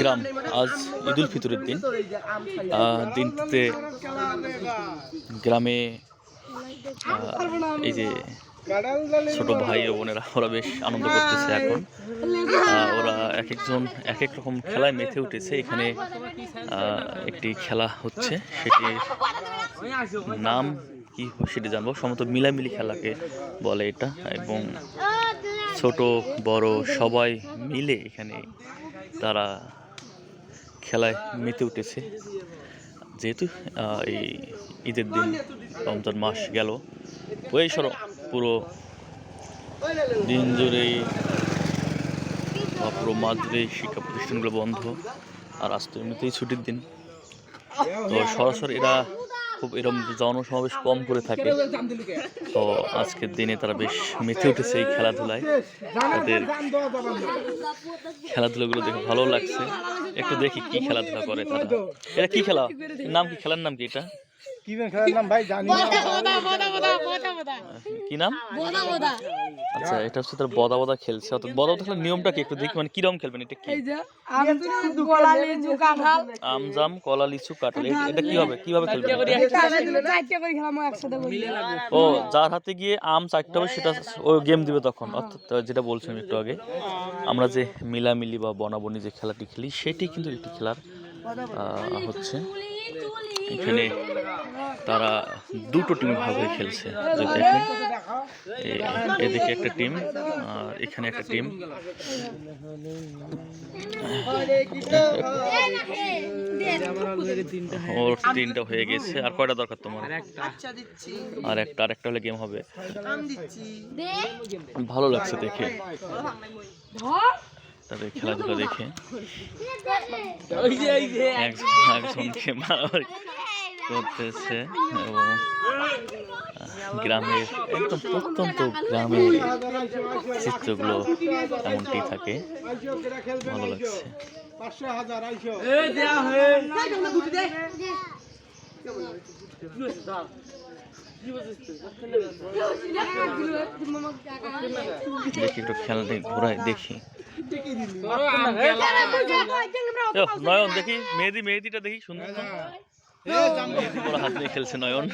গ্রাম আজ ঈদুল ফিতরের দিন। দিনটিতে গ্রামে এই যে ছোট ভাই ও বোনেরা ওরা বেশ আনন্দ করতেছে। এখন ওরা এক একজন এক এক রকম খেলায় মেতে উঠেছে। এখানে একটি খেলা হচ্ছে, সেটির নাম কি সেটি জানবো। সম্ভবত মিলামিলি খেলাকে বলে এটা, এবং ছোট বড় সবাই মিলে এখানে তারা খেলায় মেতে উঠেছে। যেহেতু এই ঈদের দিন, রমজান মাস গেল, ওই পুরো দিন জুড়েই বা পুরো মাস জুড়েই শিক্ষা প্রতিষ্ঠানগুলো বন্ধ, আর আজ তো এমনিতেই ছুটির দিন। তো সরাসরি এরা খুব এরকম জনসমাবেশ কম করে থাকে। তো আজকের দিনে তারা বেশ মেতে উঠেছে এই খেলাধুলায়। তাদের খেলাধুলাগুলো দেখে ভালো লাগছে। একটু দেখি কি খেলাধুলা করে তারা। এটা কি খেলা, নাম কি, খেলার নাম কি? এটা কি নাম? আচ্ছা, এটা হচ্ছে তার বদা বদা খেলছে। অর্থাৎ বদা বদা খেলার নিয়মটা কি একটু দেখি, মানে কিরকম খেলবেন? এটা কি? আমজাম কলা লিচু কাঁঠাল। এটা কি হবে, কিভাবে খেলবেন? ও, যার হাতে গিয়ে আম চারটে হবে সেটা ও গেম দিবে তখন। অর্থাৎ যেটা বলছিলাম একটু আগে, আমরা যে মিলামিলি বা বনাবনি যে খেলাটি খেলি, সেটি কিন্তু একটি খেলার হচ্ছে। এখানে তারা দুটো টিম ভাগ হয়ে খেলছে। যে দেখেন, এদিকে একটা টিম আর এখানে একটা টিম। ওর তিনটা হয়ে গেছে। আর কয়টা দরকার তোমার? আর একটা হলে গেম হবে। ভালো লাগছে দেখে তাদের খেলাধুলা দেখে। একজনকে মারামারি করতেছে, এবং গ্রামের একদম প্রত্যন্ত গ্রামের চিত্রগুলো এমনটি থাকে। ভালো লাগছে। দেখি একটু খেলাটা ঘোরায় দেখি। নয়ন দেখি, মেহেদিটা দেখি, সুন্দর বড় হাত নিয়ে খেলছে নয়ন।